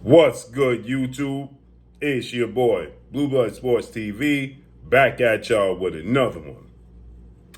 What's good, YouTube? It's your boy, Blue Blood Sports TV, back at y'all with another one.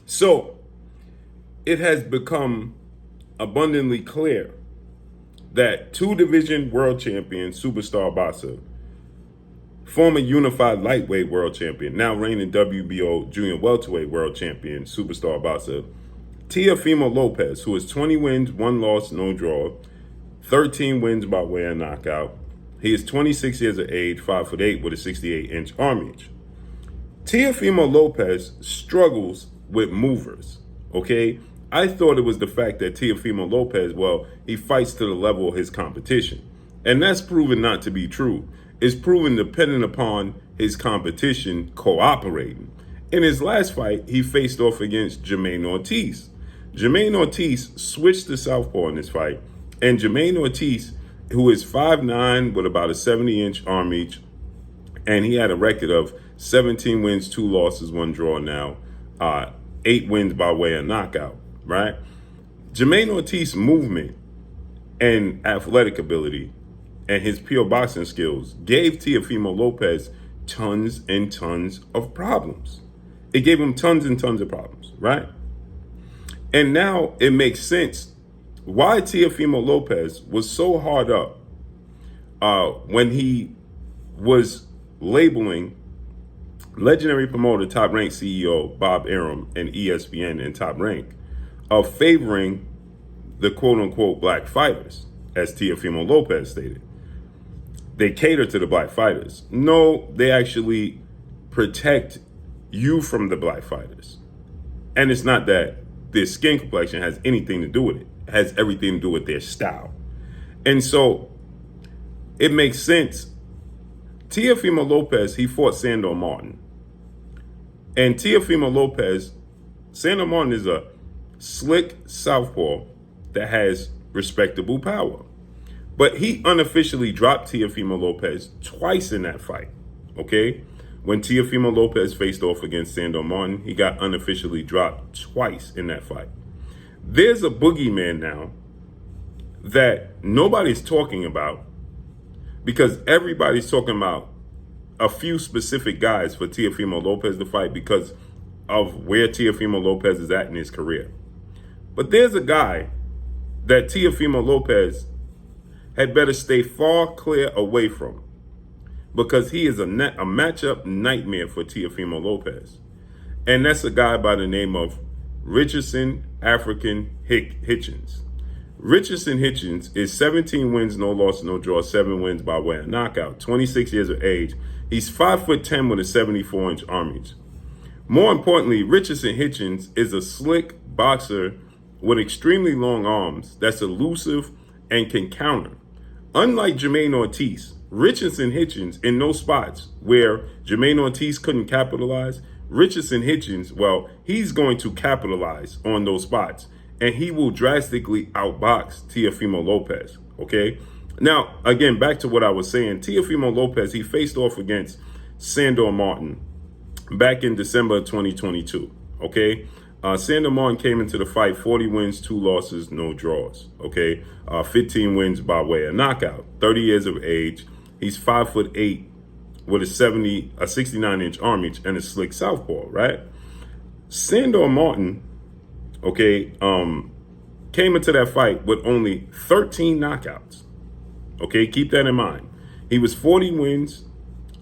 So, it has become abundantly clear that two-division world champion superstar boxer, former unified lightweight world champion, now reigning WBO junior welterweight world champion superstar boxer, Teofimo Lopez, who has 20 wins, 1 loss, no draw, 13 wins by way of knockout. He is 26 years of age, 5'8", with a 68-inch arm reach. Teofimo Lopez struggles with movers, okay? I thought it was the fact that Teofimo Lopez, he fights to the level of his competition. And that's proven not to be true. It's proven dependent upon his competition cooperating. In his last fight, he faced off against Jermaine Ortiz. Jermaine Ortiz switched to southpaw in this fight, and Jermaine Ortiz, who is 5'9", with about a 70-inch arm reach, and he had a record of 17 wins, 2 losses, 1 draw now, 8 wins by way of knockout, right? Jermaine Ortiz's movement and athletic ability and his pure boxing skills gave Teofimo Lopez tons and tons of problems. It gave him tons and tons of problems, right? And now it makes sense why Teofimo Lopez was so hard up when he was labeling legendary promoter, Top Rank CEO Bob Arum and ESPN and Top Rank of favoring the quote-unquote black fighters, as Teofimo Lopez stated. They cater to the black fighters. No, they actually protect you from the black fighters. And it's not that their skin complexion has anything to do with it. It has everything to do with their style. And so it makes sense. Teofimo Lopez, he fought Sandor Martin. And Teofimo Lopez, Sandor Martin is a slick southpaw that has respectable power. But he unofficially dropped Teofimo Lopez twice in that fight, okay? When Teofimo Lopez faced off against Sandor Martin, he got unofficially dropped twice in that fight. There's a boogeyman now that nobody's talking about because everybody's talking about a few specific guys for Teofimo Lopez to fight because of where Teofimo Lopez is at in his career. But there's a guy that Teofimo Lopez had better stay far clear away from because he is a matchup nightmare for Teofimo Lopez. And that's a guy by the name of Richardson Hitchens. Richardson Hitchens is 17 wins, no loss, no draw, 7 wins by way of knockout, 26 years of age. He's 5'10" with a 74-inch arm reach. More importantly, Richardson Hitchens is a slick boxer with extremely long arms that's elusive and can counter. Unlike Jermaine Ortiz, Richardson Hitchens, in those spots where Jermaine Ortiz couldn't capitalize, Richardson Hitchens, he's going to capitalize on those spots, and he will drastically outbox Teofimo Lopez, okay? Now, again, back to what I was saying, Teofimo Lopez, he faced off against Sandor Martin back in December of 2022, okay? Sandor Martin came into the fight 40 wins, 2 losses, no draws, okay? 15 wins by way of knockout, 30 years of age. He's 5'8" with a 69-inch arm reach and a slick southpaw, right? Sandor Martin, okay, came into that fight with only 13 knockouts, okay? Keep that in mind. He was 40 wins,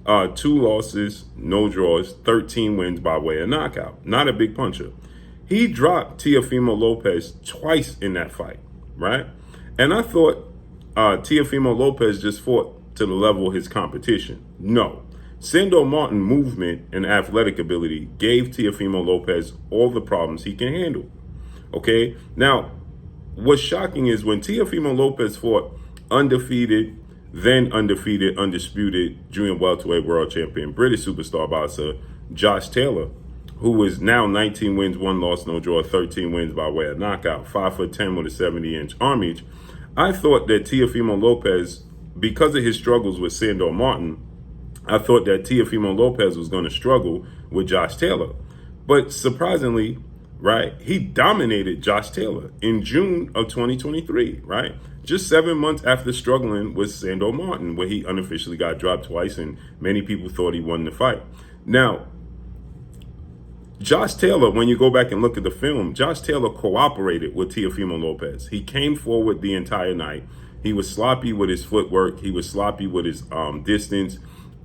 2 losses, no draws, 13 wins by way of knockout. Not a big puncher. He dropped Teofimo Lopez twice in that fight, right? And I thought Teofimo Lopez just fought to the level of his competition. No. Sandor Martin movement and athletic ability gave Teofimo Lopez all the problems he can handle, okay? Now, what's shocking is when Teofimo Lopez fought undefeated, then undefeated, undisputed junior welterweight world champion, British superstar boxer Josh Taylor, who is now 19 wins, 1 loss, no draw, 13 wins by way of knockout, 5'10" with a 70-inch arm reach. I thought that Teofimo Lopez, because of his struggles with Sandor Martin, I thought that Teofimo Lopez was going to struggle with Josh Taylor. But surprisingly, right? He dominated Josh Taylor in June of 2023, right? Just 7 months after struggling with Sandor Martin, where he unofficially got dropped twice and many people thought he won the fight. Now, Josh Taylor, when you go back and look at the film, Josh Taylor cooperated with Teofimo Lopez. He came forward the entire night. He was sloppy with his footwork. He was sloppy with his distance.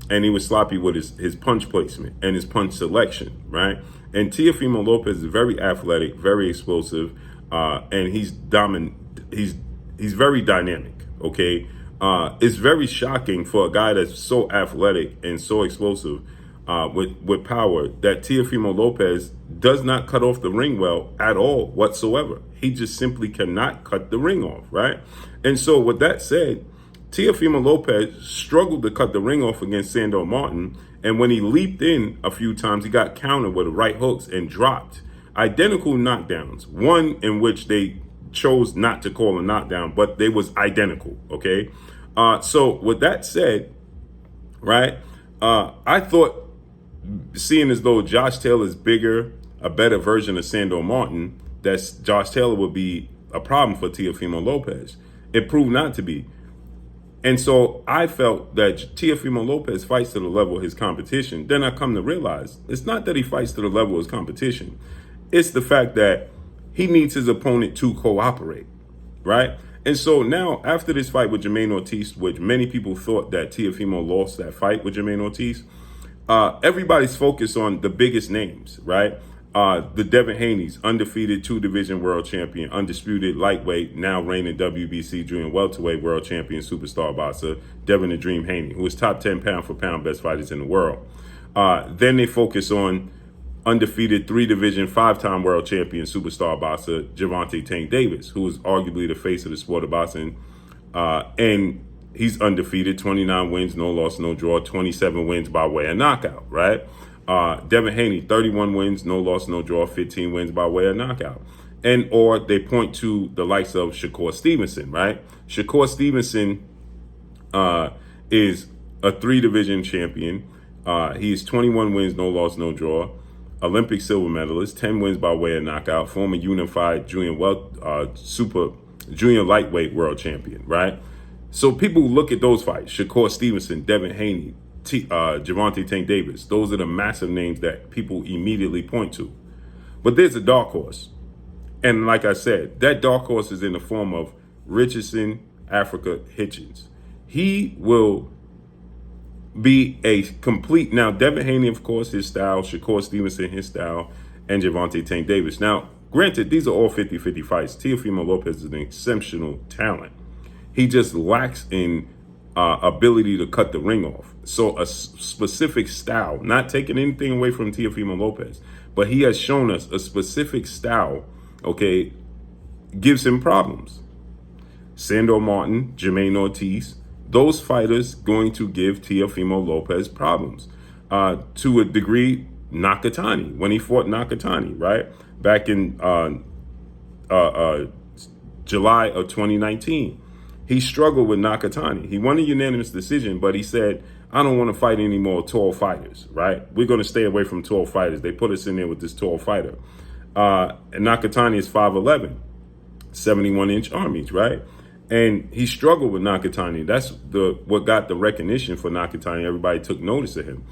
And he was sloppy with his punch placement and his punch selection, right? And Teofimo Lopez is very athletic, very explosive, and he's very dynamic, okay? It's very shocking for a guy that's so athletic and so explosive with power that Teofimo Lopez does not cut off the ring well at all whatsoever. He just simply cannot cut the ring off, right? And so with that said, Teofimo Lopez struggled to cut the ring off against Sandor Martin, and when he leaped in a few times, he got countered with right hooks and dropped identical knockdowns, one in which they chose not to call a knockdown, but they was identical, okay? So with that said, right, I thought, seeing as though Josh Taylor is bigger, a better version of Sandor Martin, that Josh Taylor would be a problem for Teofimo Lopez. It proved not to be. And so I felt that Teofimo Lopez fights to the level of his competition. Then I come to realize it's not that he fights to the level of his competition. It's the fact that he needs his opponent to cooperate, right? And so now, after this fight with Jermaine Ortiz, which many people thought that Teofimo lost that fight with Jermaine Ortiz, everybody's focused on the biggest names, right? The Devin Haney's undefeated 2-division world champion, undisputed lightweight, now reigning WBC junior welterweight world champion superstar boxer, Devin the Dream Haney, who is top 10 pound for pound best fighters in the world. Then they focus on undefeated 3-division 5-time world champion superstar boxer, Gervonta Tank Davis, who is arguably the face of the sport of boxing. And he's undefeated, 29 wins, no loss, no draw, 27 wins by way of knockout, right? Devin Haney, 31 wins, no loss, no draw, 15 wins by way of knockout. And or they point to the likes of Shakur Stevenson, right? Shakur Stevenson is a 3-division champion. He is 21 wins, no loss, no draw. Olympic silver medalist, 10 wins by way of knockout, former unified junior lightweight world champion, right? So people look at those fights, Shakur Stevenson, Devin Haney, Gervonta Tank Davis. Those are the massive names that people immediately point to. But there's a dark horse. And like I said, that dark horse is in the form of Richardson Hitchens. He will be a complete, now Devin Haney, of course, his style, Shakur Stevenson, his style, and Gervonta Tank Davis. Now, granted, these are all 50-50 fights. Teofimo Lopez is an exceptional talent. He just lacks in ability to cut the ring off. So a specific style, not taking anything away from Teofimo Lopez, but he has shown us a specific style, okay, gives him problems. Sandor Martin, Jermaine Ortiz, those fighters going to give Teofimo Lopez problems. To a degree, Nakatani, when he fought Nakatani, right? Back in July of 2019. He struggled with Nakatani. He won a unanimous decision, but he said, I don't want to fight any more tall fighters, right? We're going to stay away from tall fighters. They put us in there with this tall fighter. And Nakatani is 5'11", 71-inch armies, right? And he struggled with Nakatani. That's what got the recognition for Nakatani. Everybody took notice of him.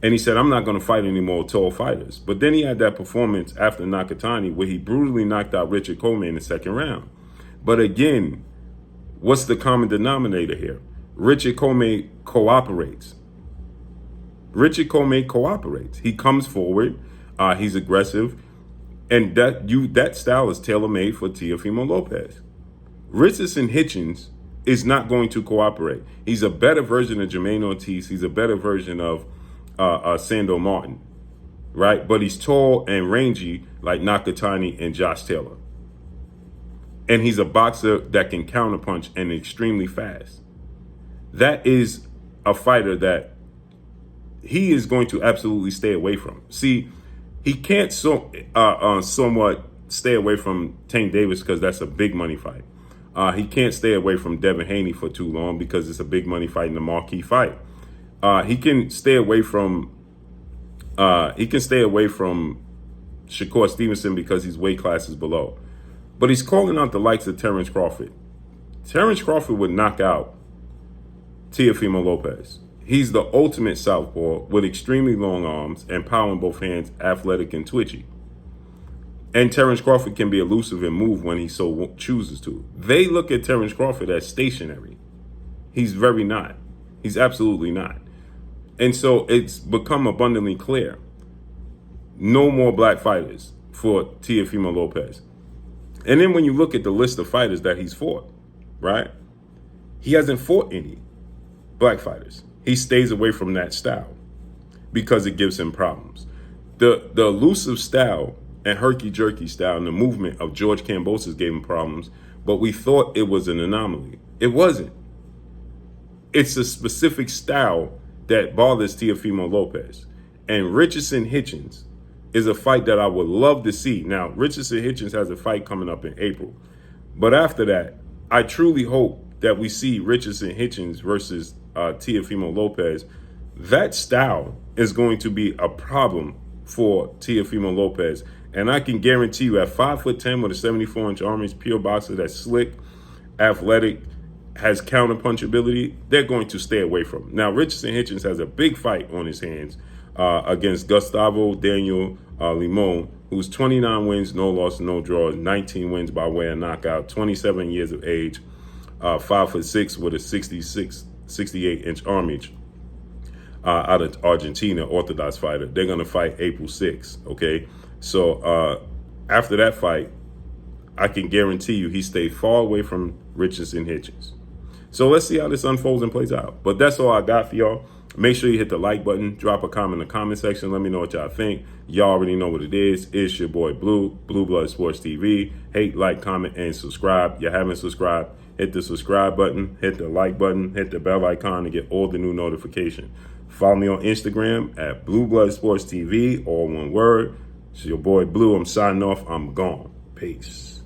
And he said, I'm not going to fight any more tall fighters. But then he had that performance after Nakatani where he brutally knocked out Richard Coleman in the second round. But again, what's the common denominator here? Richard Coleman cooperates. Richard Coleman cooperates. He comes forward. He's aggressive. And that style is tailor-made for Teofimo Lopez. Richardson Hitchens is not going to cooperate. He's a better version of Jermaine Ortiz. He's a better version of Sandor Martin, right? But he's tall and rangy like Nakatani and Josh Taylor. And he's a boxer that can counterpunch and extremely fast. That is a fighter that he is going to absolutely stay away from. See, he can't somewhat stay away from Tank Davis because that's a big money fight. He can't stay away from Devin Haney for too long because it's a big money fight and a marquee fight. He can stay away from Shakur Stevenson because he's weight classes below. But he's calling out the likes of Terrence Crawford. Terrence Crawford would knock out Teofimo Lopez. He's the ultimate southpaw with extremely long arms and power in both hands, athletic and twitchy. And Terrence Crawford can be elusive and move when he so chooses to. They look at Terrence Crawford as stationary. He's very not. He's absolutely not. And so it's become abundantly clear. No more black fighters for Teofimo Lopez. And then when you look at the list of fighters that he's fought, right? He hasn't fought any black fighters. He stays away from that style because it gives him problems. The elusive style and herky-jerky style and the movement of George Kambosos gave him problems, but we thought it was an anomaly. It wasn't. It's a specific style that bothers Teofimo Lopez. And Richardson Hitchens is a fight that I would love to see. Now, Richardson Hitchens has a fight coming up in April. But after that, I truly hope that we see Richardson Hitchens versus Teofimo Lopez. That style is going to be a problem for Teofimo Lopez. And I can guarantee you at 5'10" with a 74-inch arm, he's pure boxer that's slick, athletic, has counterpunch ability, they're going to stay away from him. Now, Richardson Hitchens has a big fight on his hands against Gustavo Daniel Limon, who's 29 wins, no loss, no draws, 19 wins by way of knockout, 27 years of age, 5'6" with a 68-inch arm reach. Out of Argentina, Orthodox fighter. They're going to fight April 6th, okay? So after that fight, I can guarantee you he stayed far away from Richardson Hitchens. So let's see how this unfolds and plays out. But that's all I got for y'all. Make sure you hit the like button, drop a comment in the comment section. Let me know what y'all think. Y'all already know what it is. It's your boy Blue, Blue Blood Sports TV. Hate, like, comment, and subscribe. You haven't subscribed, hit the subscribe button, hit the like button, hit the bell icon to get all the new notifications. Follow me on Instagram at Blue Blood Sports TV, all one word. It's your boy Blue. I'm signing off. I'm gone. Peace.